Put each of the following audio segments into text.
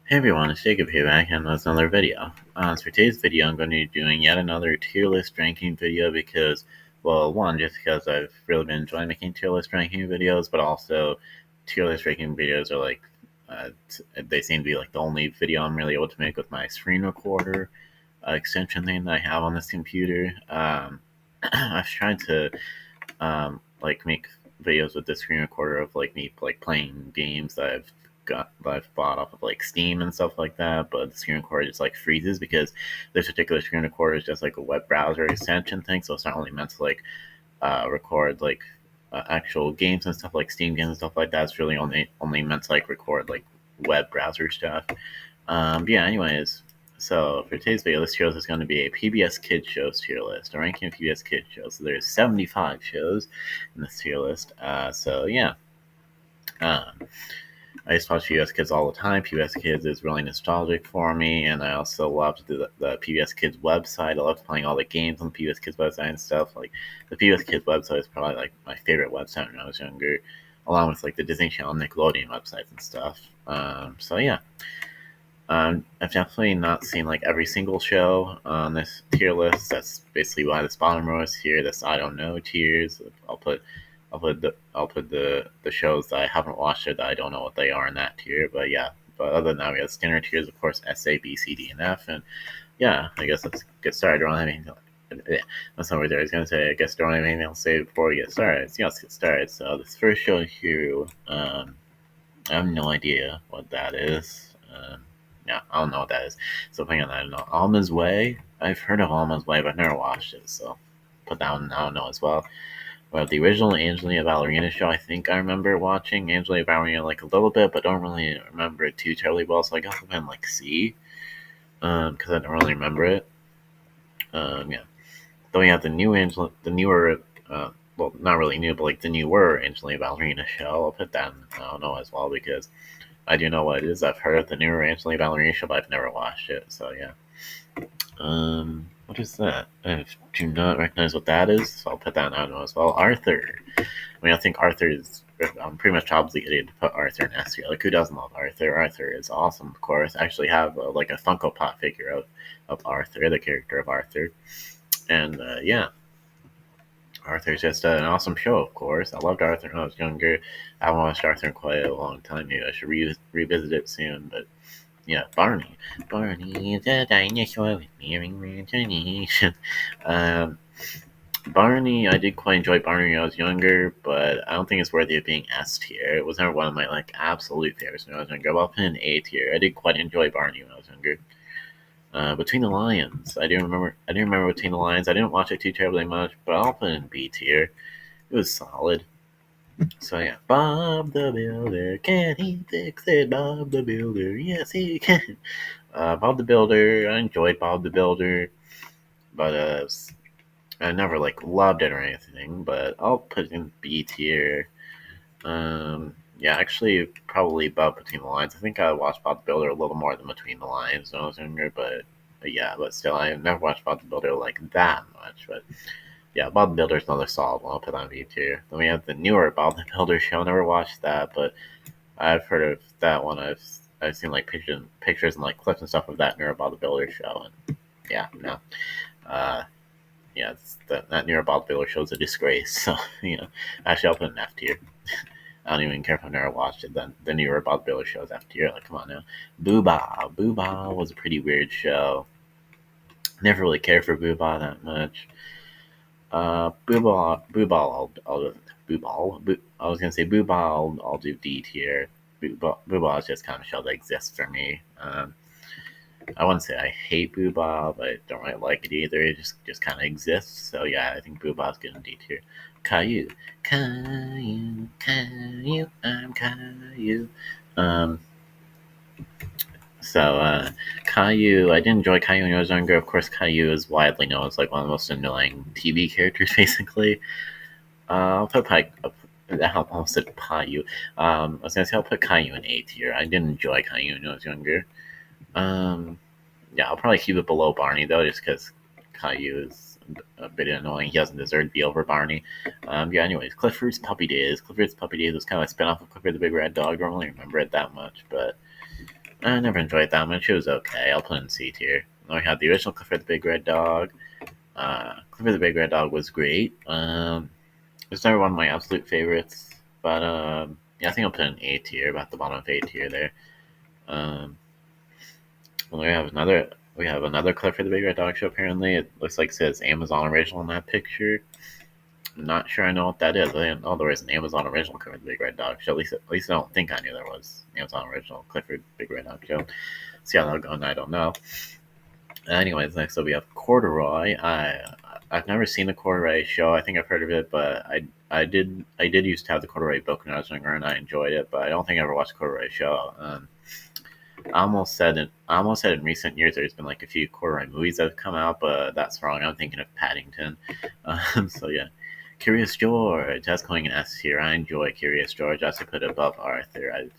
Hey everyone, it's Jacob here back and with another video. So for today's video, I'm going to be doing yet another tier list ranking video because, well, one, just because I've really been enjoying making tier list ranking videos, but also tier list ranking videos are like, they seem to be like the only video I'm really able to make with my screen recorder extension thing that I have on this computer. I've tried to like make videos with the screen recorder of like me like playing games that I've bought off of like Steam and stuff like that, but the screen recorder just like freezes because this particular screen recorder is just like a web browser extension thing, so it's not really meant to like record like actual games and stuff like Steam games and stuff like that. It's really only meant to like record like web browser stuff. But yeah, anyways, so for today's video, this tier list is going to be a PBS Kids shows tier list, a ranking of PBS Kids shows. So there's 75 shows in this tier list. So yeah, um, I used to watch PBS Kids all the time. PBS Kids is really nostalgic for me, and I also loved the PBS Kids website. I loved playing all the games on the PBS Kids website and stuff. Like the PBS Kids website is probably like my favorite website when I was younger, along with like the Disney Channel, Nickelodeon websites and stuff. So yeah. I've definitely not seen like every single show on this tier list. That's basically why this bottom row is here. This I don't know tiers. I'll put the shows that I haven't watched or that I don't know what they are in that tier. But yeah. But other than that, we have standard tiers, of course, S, A, B, C, D, and F. And yeah, I guess let's get started. I don't have anything. That's not what I was gonna say. I guess don't have anything else to say before we get started. So yeah, let's get started. So this first show here, I have no idea what that is. Yeah, I don't know what that is. So hang on, I don't know. Alma's Way. I've heard of Alma's Way, but I've never watched it. So put that one. I don't know as well. But the original Angelina Ballerina show, I think I remember watching Angelina Ballerina like a little bit, but don't really remember it too terribly well. So I guess I'm in like C, because I don't really remember it. Yeah. Then we have the newer, well, not really new, but like the newer Angelina Ballerina show. I'll put that in, I don't know as well because I do know what it is. I've heard of the newer Angelina Ballerina show, but I've never watched it. So yeah. What is that? I do not recognize what that is, so I'll put that in I don't know as well. Arthur. I mean, I think Arthur is. I'm pretty much obligated to put Arthur in S tier. Like, who doesn't love Arthur? Arthur is awesome, of course. I actually have like a Funko Pop figure of Arthur, the character of Arthur, and yeah, Arthur's just an awesome show, of course. I loved Arthur when I was younger. I haven't watched Arthur in quite a long time. Maybe I should revisit it soon. But yeah, Barney. Barney is a dinosaur with merry imagination. Um, Barney, I did quite enjoy Barney when I was younger, but I don't think it's worthy of being S tier. It was never one of my like absolute favorites when I was younger. But I'll put in A tier. I did quite enjoy Barney when I was younger. Between the Lions, I do remember. I do remember Between the Lions. I didn't watch it too terribly much, but I'll put it in B tier. It was solid. So yeah, Bob the Builder, can he fix it? Bob the Builder, yes he can. Bob the Builder, I enjoyed Bob the Builder, but I never like loved it or anything. But I'll put it in B tier. Yeah, actually, probably above Between the Lines. I think I watched Bob the Builder a little more than Between the Lines when I was younger, but yeah, but still, I never watched Bob the Builder like that much. But yeah, Bob the Builder is another solid one. I'll put on B tier. Then we have the newer Bob the Builder show. Never watched that, but I've heard of that one. I've seen like pictures and like clips and stuff of that newer Bob the Builder show, and yeah, no, uh, yeah, that newer Bob the Builder show is a disgrace. So you know, actually, I'll put an F tier. I don't even care if I've never watched it. Then the newer Bob the Builder show is F tier. Like, come on now, Boo Bah was a pretty weird show. Never really cared for Boo Bah that much. Boo Ball, I'll Boo Ball. I was gonna say Boo Ball, I'll do D tier. Boo Ball is just kind of a show that exists for me. I wouldn't say I hate Boo Ball, but I don't really like it either. It just kind of exists. So yeah, I think Boo Ball's good in D tier. Caillou, Caillou, Caillou, I'm Caillou. Um, so Caillou, I did enjoy Caillou when I was younger. Of course, Caillou is widely known as like one of the most annoying TV characters, basically. I'll put I almost said Caillou. I was gonna say I'll put Caillou in A tier. I did enjoy Caillou when I was younger. Um, yeah, I'll probably keep it below Barney though, just because Caillou is a bit annoying. He doesn't deserve to be over Barney. Yeah. Anyways, Clifford's Puppy Days. Clifford's Puppy Days was kind of a spinoff of Clifford the Big Red Dog. I don't really remember it that much, but I never enjoyed it that much. It was okay. I'll put it in C tier. Then we had the original Clifford the Big Red Dog. Clifford the Big Red Dog was great. It's never one of my absolute favorites, but yeah, I think I'll put it in A tier, about the bottom of A tier there. Um, well, we have another Clifford the Big Red Dog show. Apparently, it looks like it says Amazon original in that picture. I'm not sure I know what that is. I didn't know there was an Amazon original Clifford the Big Red Dog show. At least I don't think I knew there was an Amazon original Clifford the Big Red Dog show. See how that'll go, and I don't know. Anyways, next up we have Corduroy. I've never seen the Corduroy show. I think I've heard of it, but I did used to have the Corduroy book when I was younger, and I enjoyed it. But I don't think I ever watched the Corduroy show. I almost said in recent years there's been like a few Corduroy movies that have come out, but that's wrong. I'm thinking of Paddington. So yeah, Curious George. That's going in S tier. I enjoy Curious George. I also put it above Arthur.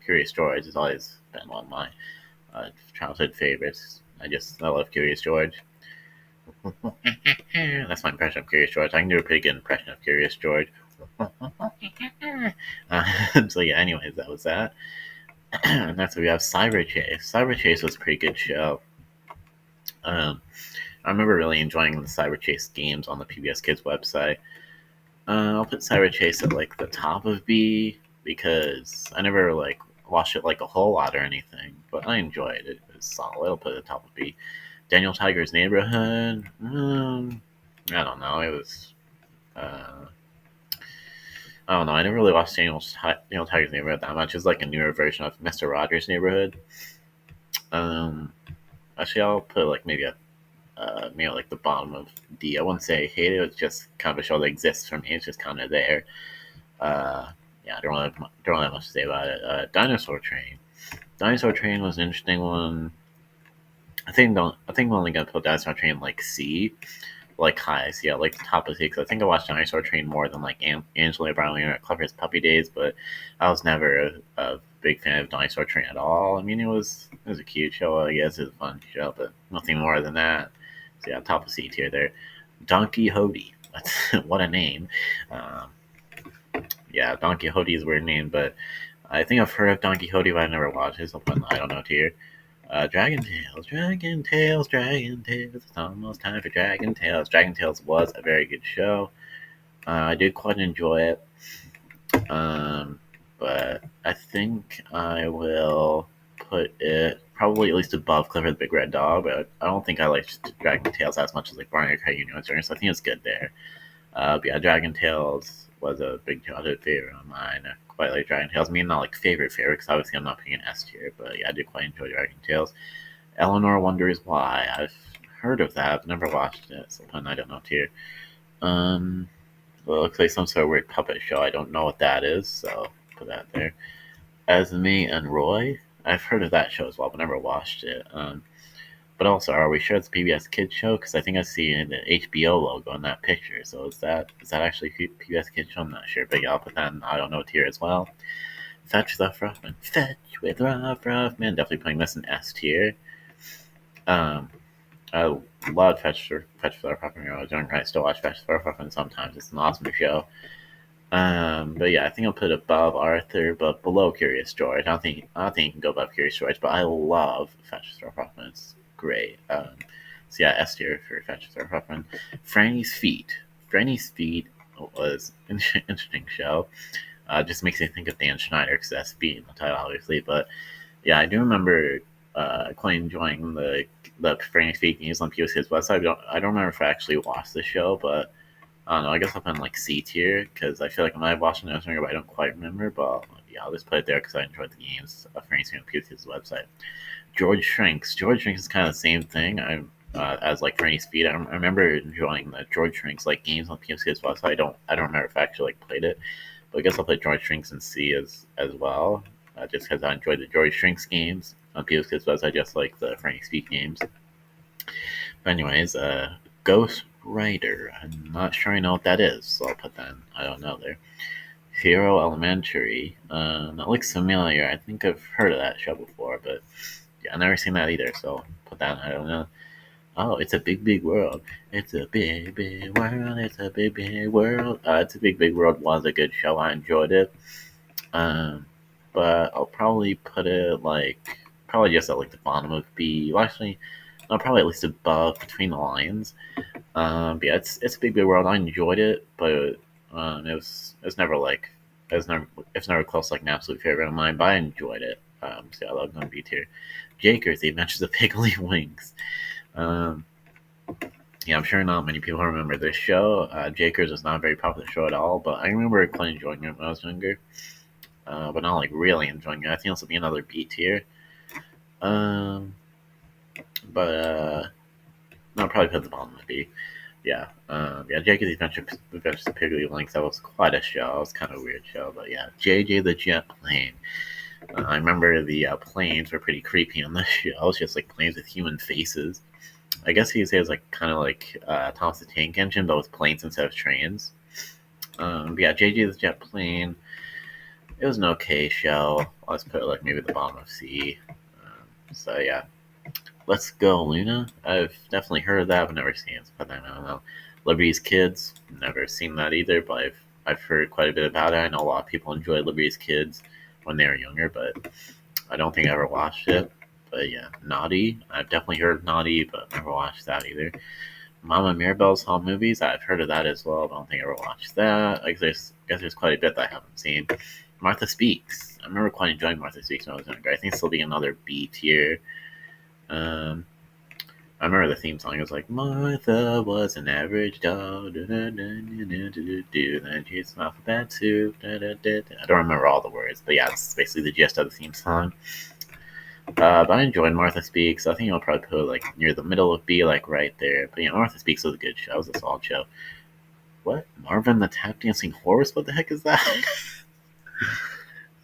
Curious George has always been one of my childhood favorites. I love Curious George. That's my impression of Curious George. I can do a pretty good impression of Curious George. So yeah, anyways, that was that. Next we have Cyber Chase. Cyber Chase was a pretty good show. Um, I remember really enjoying the Cyber Chase games on the PBS Kids website. I'll put Cyber Chase at like the top of B because I never like watched it like a whole lot or anything, but I enjoyed it. It was solid. I'll put it at the top of B. Daniel Tiger's Neighborhood. I don't know. It was. I don't know. I never really watched Daniel Tiger's Neighborhood that much. It's like a newer version of Mister Rogers' Neighborhood. Um, Actually, I'll put like maybe like the bottom of D. I wouldn't say I hate it. It's just kind of a show that exists for me. It's just kind of there. Yeah, I don't really have much to say about it. Dinosaur Train. Dinosaur Train was an interesting one. I think I'm only gonna put Dinosaur Train like C, like high C, yeah, like the top of C. Because I think I watched Dinosaur Train more than like Angela Brown at Clever's Puppy Days, but I was never a big fan of Dinosaur Train at all. I mean, it was a cute show. I guess it was a fun show, but nothing more than that. So yeah, top of C tier there. Don Quixote. That's what a name. Um, yeah, Don Quixote is a weird name, but I think I've heard of Don Quixote, but I never watched it. So I don't know tier. Dragon Tales, Dragon Tales, Dragon Tales. It's almost time for Dragon Tales. Dragon Tales was a very good show. I did quite enjoy it. Um, but I think I will put it probably at least above Clifford the Big Red Dog, but I don't think I liked Dragon Tales as much as like Barney Union, so I think it's good there. But yeah, Dragon Tales was a big childhood favorite of mine. I quite like Dragon Tales. I mean, not like favorite because obviously I'm not picking an S tier, but yeah, I did quite enjoy Dragon Tales. Eleanor Wonders Why. I've heard of that, but never watched it, so I don't know tier. Um, well, it looks like some sort of weird puppet show. I don't know what that is, so put that there. Esme and Roy. I've heard of that show as well, but never watched it. But also, are we sure it's a PBS Kids show? Because I think I see the HBO logo in that picture. So is that actually a PBS Kids show? I'm not sure, but yeah, I'll put that in I don't know tier as well. Fetch the Ruffman. Fetch with Ruffman. Definitely putting this in S tier. Um, I loved Fetch the Ruffman when I was younger. I still watch Fetch the Ruffman sometimes. It's an awesome show. But yeah, I think I'll put it above Arthur, but below Curious George. I don't think you can go above Curious George, but I love Fetch the Ruffman. It's great. So yeah, S tier for Fetch the Ruffman. Franny's Feet. Franny's Feet was an interesting show. Just makes me think of Dan Schneider because that's Feet in the title, obviously. But yeah, I do remember quite enjoying the Franny's Feet games on POC's website. I don't remember if I actually watched the show, but I don't know. I guess I'll put in like C tier because I feel like I might have watched it when I was younger, but I don't quite remember. But yeah, I'll just put it there because I enjoyed the games of Franny's Feet on POC's website. George Shrinks. George Shrinks is kind of the same thing. As like Franny's Feet. I remember enjoying the George Shrinks like games on PSP as well. So I don't remember if I actually like played it, but I guess I'll play George Shrinks and C as well. Just because I enjoyed the George Shrinks games on PSP as well as I just like the Franny's Feet games. But anyways, Ghost Rider. I'm not sure I know what that is, so I'll put that in. I don't know there. Hero Elementary. That looks familiar. I think I've heard of that show before, but yeah, I've never seen that either, so put that in. I don't know. Oh, it's a big, big world. It's a big, big world. It's a big, big world. It's a big, big world was a good show. I enjoyed it. Um, but I'll probably put it like probably just at like the bottom of B. Well, actually, no, probably at least above between the lines. But yeah, it's a big big world. I enjoyed it, but it was never like it's never close like an absolute favorite of mine. But I enjoyed it. So I love on B tier. Jakers, The Adventures of Piggly Winks. Um, yeah, I'm sure not many people remember this show. Jakers was not a very popular show at all, but I remember quite enjoying it when I was younger. But not like really enjoying it. I think this will be another B tier. Um, but no, I'll probably put the bottom of B. Yeah, Jakey's Adventures of Piggly Winks. That was quite a show. It was kind of a weird show, but yeah, JJ the Jet Plane. I remember the planes were pretty creepy on this show. It was just like planes with human faces. I guess you could say it was like kind of like Thomas the Tank Engine, but with planes instead of trains. But yeah, JJ the Jet Plane. It was an okay show. Let's put it like maybe the bottom of C. So yeah, Let's Go Luna. I've definitely heard of that, but never seen it. But I don't know. Liberty's Kids. Never seen that either, but I've heard quite a bit about it. I know a lot of people enjoyed Liberty's Kids when they were younger, but I don't think I ever watched it. But yeah, Naughty. I've definitely heard of Naughty, but never watched that either. Mama Mirabelle's Home Movies. I've heard of that as well, but I don't think I ever watched that. I guess there's quite a bit that I haven't seen. Martha Speaks. I remember quite enjoying Martha Speaks when I was younger. I think this will be another B tier. Um, I remember the theme song. It was like Martha was an average dog. Then she's an alphabet soup. I don't remember all the words, but yeah, it's basically the gist of the theme song. But I enjoyed Martha Speaks. I think I'll probably put like near the middle of B, like right there. But yeah, Martha Speaks was a good show. It was a solid show. What? Marvin the Tap Dancing Horse? What the heck is that?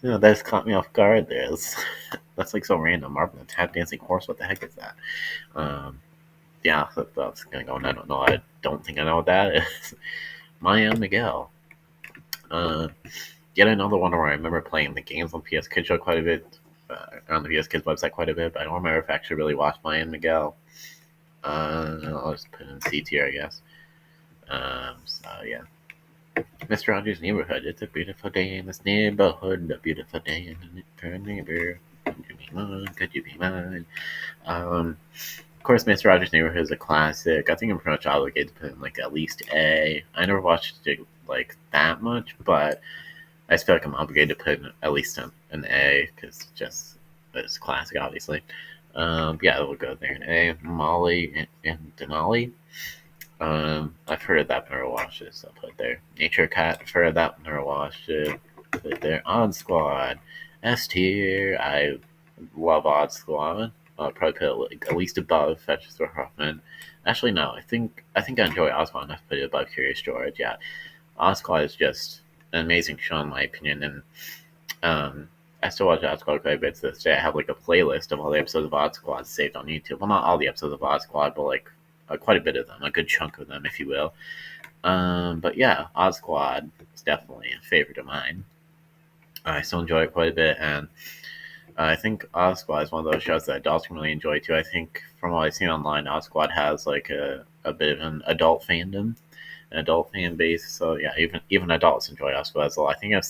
That just caught me off guard there. That's like so random. Marvin the Tap Dancing Horse? What the heck is that? Um, yeah, that's gonna go. And I don't know. I don't think I know what that is. Maya Miguel. Uh, Yet another one where I remember playing the games on PS Kids Show quite a bit, on the PS Kids website quite a bit, but I don't remember if I actually really watched Maya and Miguel. I'll just put it in C tier, I guess. So yeah. Mr. Rogers' Neighborhood. It's a beautiful day in this neighborhood. A beautiful day in the neighbor. Could you be mine? Could you be mine? Of course, Mr. Rogers' Neighborhood is a classic. I think I'm pretty much obligated to put in like at least A. I never watched it like that much, but I just feel like I'm obligated to put in at least an A because it's classic, obviously. Yeah, we'll go there. An A. Molly and Denali. I've heard of that, but never watched it, so I'll put it there. Nature Cat. I've heard of that, but never watched it. Put it there. Odd Squad. S tier. I love Odd Squad. I'll probably put it like at least above Fetches for Hoffman. Actually, no. I think I enjoy Odd Squad enough to put it above Curious George. Yeah, Odd Squad is just an amazing show in my opinion, and I still watch Odd Squad quite a bit to this day. I have like a playlist of all the episodes of Odd Squad saved on YouTube. Well, not all the episodes of Odd Squad, but like quite a bit of them, a good chunk of them, if you will. But yeah, Odd Squad is definitely a favorite of mine. I still enjoy it quite a bit, and I think Odd Squad is one of those shows that adults can really enjoy too. I think from what I've seen online, Odd Squad has like a bit of an adult fandom, an adult fan base. So yeah, even adults enjoy Odd Squad as well. I think I've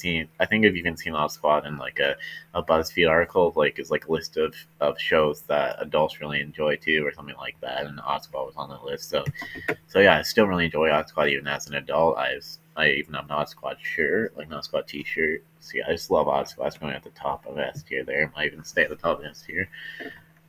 even seen Odd Squad in like a BuzzFeed article, like is like a list of shows that adults really enjoy too, or something like that. And Odd Squad was on the list. So yeah, I still really enjoy Odd Squad even as an adult. I even have an Odd Squad shirt, like an Odd Squad T-shirt. So yeah, I just love Odd Squad. It's going at the top of S tier there. Might even stay at the top of S tier.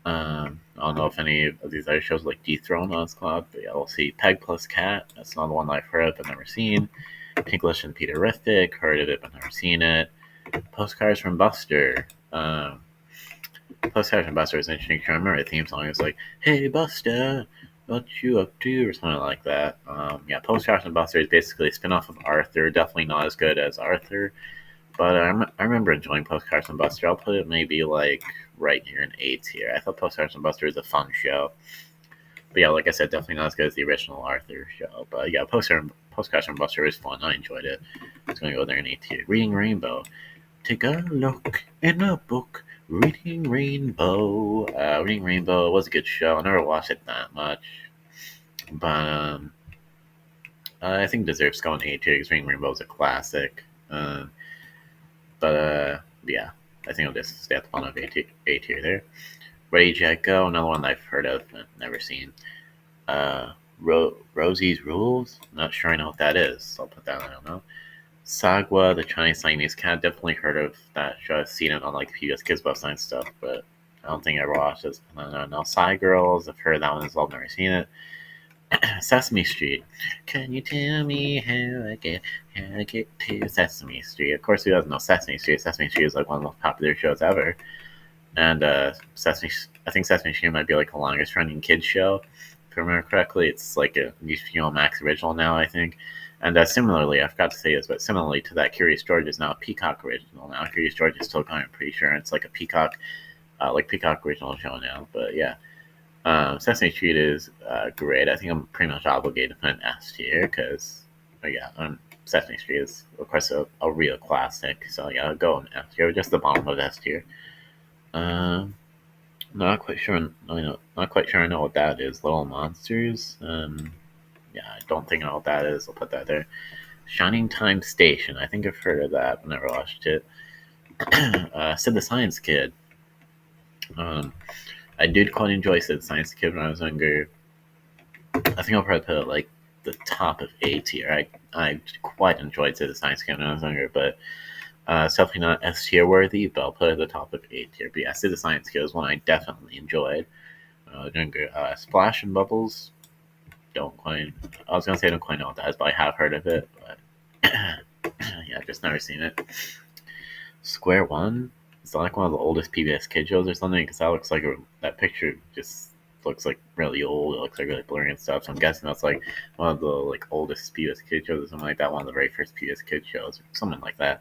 I don't know if any of these other shows like dethrone Odd Squad, but yeah, we'll see. Peg Plus Cat. That's another one that I've heard of but never seen. Tinklish and Peterific. Heard of it but never seen it. Postcards from Buster. Postcards from Buster is interesting. I remember the theme song. It was like, "Hey Buster, what you up to?" or something like that. Yeah, Postcards from Buster is basically a spin-off of Arthur. Definitely not as good as Arthur, but I remember enjoying Postcards from Buster. I'll put it maybe like right near an 8 here. I thought Postcards from Buster was a fun show. But yeah, like I said, definitely not as good as the original Arthur show. But yeah, Postcards from Buster is fun. I enjoyed it. It's going to go there in 8 tier. Reading Rainbow. Take a look in a book. Reading Rainbow. Reading Rainbow was a good show. I never watched it that much. But I think it deserves going 8 tier because Reading Rainbow is a classic. But yeah. I think I'll just stay at the bottom of A tier there. Ready, Jet, Go, another one I've heard of but never seen. Rosie's Rules, not sure I know what that is, so I'll put that, I don't know. Sagwa, the Chinese Siamese cat, definitely heard of that show. I've seen it on like PBS Kids Bus and stuff, but I don't think I ever watched it. No, Psy Girls, I've heard that one as well, never seen it. Sesame Street. Can you tell me how I get to Sesame Street? Of course, who doesn't know Sesame Street? Sesame Street is like one of the most popular shows ever, and I think Sesame Street might be like the longest running kids show. If I remember correctly, it's like a HBO Max original now, I think. And similarly, I forgot to say this, but similarly to that, Curious George is now a Peacock original. Now Curious George is still going, I'm pretty sure. It's like a Peacock original show now. But yeah, Sesame Street is great. I think I'm pretty much obligated to put an S tier because, Sesame Street is, of course, a real classic. So yeah, I'll go in S tier, just the bottom of S tier. Um, not quite sure. Not quite sure I know what that is. Little Monsters. Yeah, I don't think I know what that is. I'll put that there. Shining Time Station. I think I've heard of that, but never watched it. Sid the Science Kid. I did quite enjoy Sid the Science Kid when I was younger. I think I'll probably put it like the top of A tier. I quite enjoyed Sid the Science Kid when I was younger, but it's definitely not S tier worthy, but I'll put it at the top of A tier. But yeah, Sid the Science Kid was one I definitely enjoyed when I was younger. Splash and Bubbles. Don't quite. I was gonna say I don't quite know what that is, but I have heard of it. But yeah, I've just never seen it. Square One. It's like one of the oldest PBS kid shows or something, because that looks like that picture just looks like really old. It looks like really blurry and stuff. So I'm guessing that's like one of the like oldest PBS kid shows or something like that. One of the very first PBS kid shows or something like that.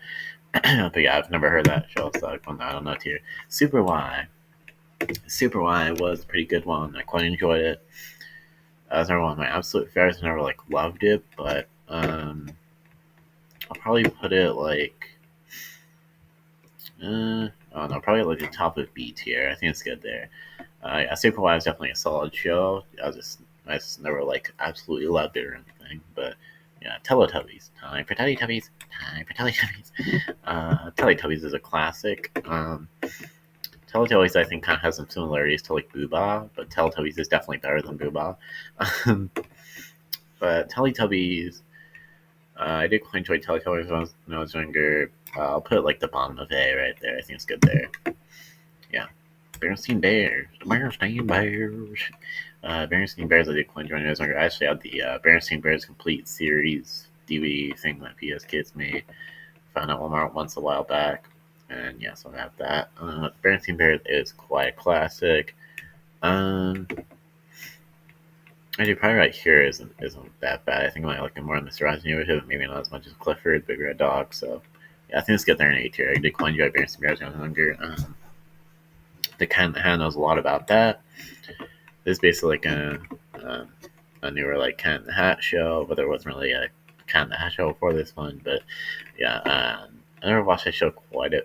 But yeah, I've never heard that show, so I don't know tier. Super Y. Super Y was a pretty good one. I quite enjoyed it. That was never one of my absolute favorites. I never like loved it, but I'll probably put it like I don't know, probably like the top of B tier. I think it's good there. Yeah, Super Y is definitely a solid show. I just never like absolutely loved it or anything, but yeah, Teletubbies. Time for Teletubbies. Time for Teletubbies. Teletubbies is a classic. Teletubbies, I think, kind of has some similarities to like Booba, but Teletubbies is definitely better than Booba. But Teletubbies, I did quite enjoy Teletubbies when I was younger. I'll put like the bottom of A right there. I think it's good there. Yeah. Berenstain Bears. The Berenstain Bears. Berenstain Bears, I did quite enjoy when I was younger. I actually had the Berenstain Bears complete series DVD thing that PS Kids made. Found out Walmart once a while back. And yeah, so I have that. Berenstain Bears is quite a classic. I do probably right here isn't that bad. I think I might like it more in Mr. Rogers' Neighborhood, maybe not as much as Clifford, Big Red Dog. So yeah, I think let's get there in A tier. I did quite enjoy Berenstain Bears when I was younger. The Cat in the Hat knows a lot about that. This is basically like a newer like Cat in the Hat show, but there wasn't really a Cat in the Hat show before this one. But yeah, I never watched that show quite a.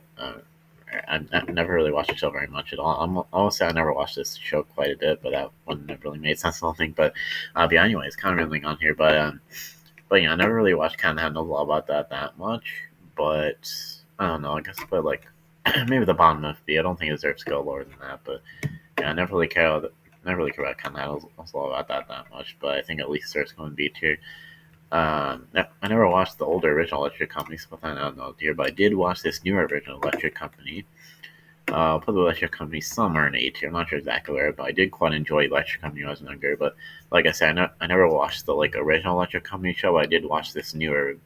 I've never really watched the show very much at all. I'll say I never watched this show quite a bit, but that wouldn't have really made sense, I don't think. But yeah, anyways, kind of rambling on here. But yeah, I never really watched Kind of had no law about that much. But I don't know. I guess put like maybe the bottom of B. I don't think it deserves to go lower than that. But yeah, I never really care about Kind of law about that much. But I think at least deserves going B tier. I never watched the older original Electric Company, so I don't know tier, but I did watch this newer original Electric Company. I'll put the Electric Company somewhere in A tier. I'm not sure exactly where, but I did quite enjoy Electric Company when I was younger. But like I said, I never watched the like original Electric Company show. But I did watch this newer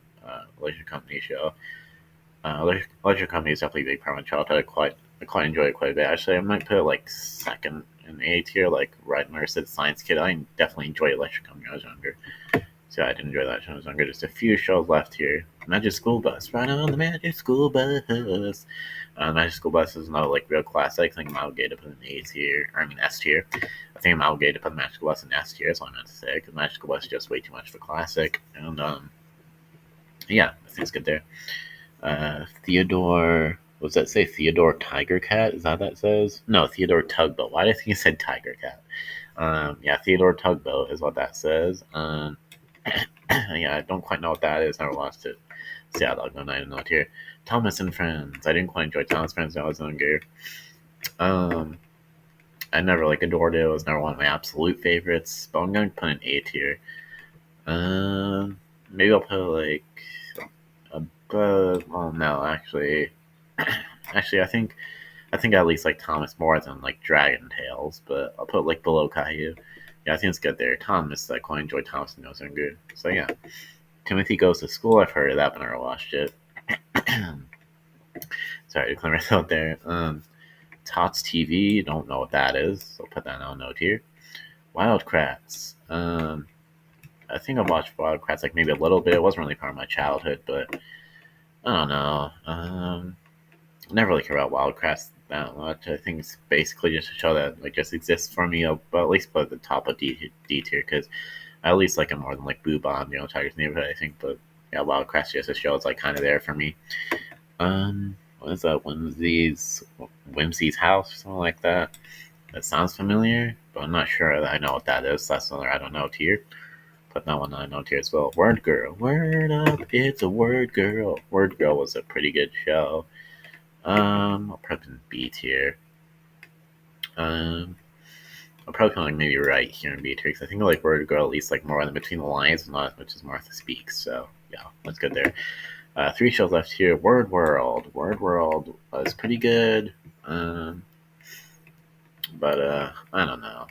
Electric Company show. Electric Company is definitely a big part of my childhood. I quite enjoy it quite a bit. Actually, I might put it like second in A tier, like right where I said Science Kid. I definitely enjoyed Electric Company when I was younger. So I did enjoy that show when I was younger. Just a few shows left here. Magic School Bus. Right on the Magic School Bus. Magic School Bus is another like real classic. I think I'm obligated to put in A tier. S tier. I think I'm obligated to put Magic School Bus in S tier. That's what I meant to say. Because Magic School Bus is just way too much of a classic. And yeah, I think it's good there. Theodore. What does that say? Theodore Tiger Cat? Is that what that says? No, Theodore Tugboat. Why did I think it said Tiger Cat? Yeah, Theodore Tugboat is what that says. Yeah, I don't quite know what that is. Never watched it. So yeah, I'll go 9 tier. Thomas and Friends. I didn't quite enjoy Thomas and Friends when I was younger. Um, I never like adored it. It was never one of my absolute favorites, but I'm gonna put an A tier. Maybe I'll put like well, no, actually, I think I at least like Thomas more than like Dragon Tales, but I'll put like below Caillou. Yeah, I think it's good there. Thomas, I quite enjoyed Thomas and Nose and good. So yeah, Timothy Goes to School. I've heard of that, but never watched it. Sorry to clear myself there. Tots TV. Don't know what that is. So I'll put that on note here. Wildcrats. I think I watched Wildcrats like maybe a little bit. It wasn't really part of my childhood, but I don't know. Never really care about Wildcrats that much. I think it's basically just a show that like just exists for me, but at least put at the top of D tier because I at least like it more than like Boo Bomb, Tiger's Neighborhood. I think, but yeah, Wildcrats just a show. It's like kind of there for me. What is that? Whimsy's House or something like that. That sounds familiar, but I'm not sure that I know what that is. That's another I don't know tier. Put that one on note here as well. Word Girl. Word up, it's a Word Girl. Word Girl was a pretty good show. I'll probably put B tier. I'll probably put like maybe right here in B tier because I think I like Word Girl at least like more than Between the Lines and not as much as Martha Speaks. So yeah, that's good there. 3 shows left here. Word World. Word World was pretty good. But I don't know.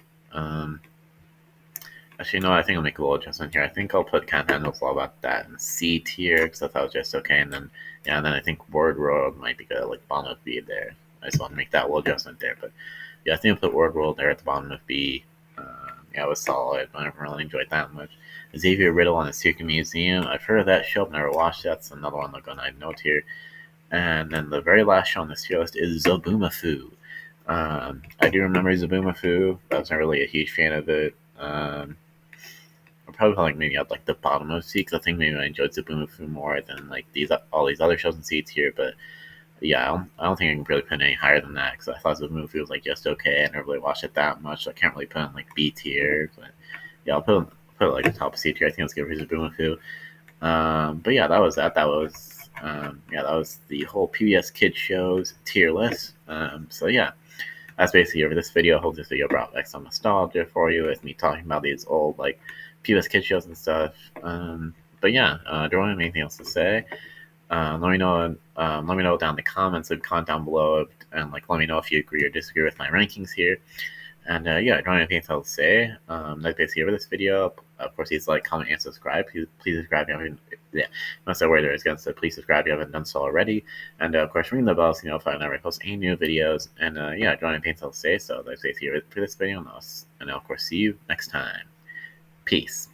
Actually, no, I think I'll make a little adjustment here. I think I'll put Can't Handle All About That in C tier because I thought it was just okay. And then, yeah, and then I think Word World might be good, like bottom of B there. I just want to make that little adjustment there. But yeah, I think I'll put Word World there at the bottom of B. Yeah, it was solid, but I never really enjoyed that much. Xavier Riddle and the Secret Museum. I've heard of that show, but never watched it. That's another one I'll go note here. And then the very last show on this tier list is Zoboomafoo. I do remember Zoboomafoo, but I was not really a huge fan of it. I'm probably like maybe at like the bottom of C because I think maybe I enjoyed Zoboomafoo more than like all these other shows in C tier. But yeah, I don't think I can really put any higher than that because I thought Zoboomafoo was like just okay. I never really watched it that much. So I can't really put it in like B tier. But yeah, I'll put it like the top of C tier. I think it's good for Zoboomafoo. But yeah, that was that. That was the whole PBS Kids shows tier list. So yeah, that's basically over this video. I hope this video brought back some nostalgia for you with me talking about these old like PBS Kids shows and stuff. But yeah, don't have anything else to say. Let me know. Let me know down in the comments and comment down below, and like let me know if you agree or disagree with my rankings here. And yeah, I don't have anything else to say. That's basically over this video. Of course, please like, comment, and subscribe. Please subscribe if you haven't. Yeah, unless I word there is going to say please subscribe if you haven't done so already. And of course, ring the bell so you know if I never post any new videos. And yeah, I don't have anything else to say. So that's basically it for this video, and I'll of course see you next time. Peace.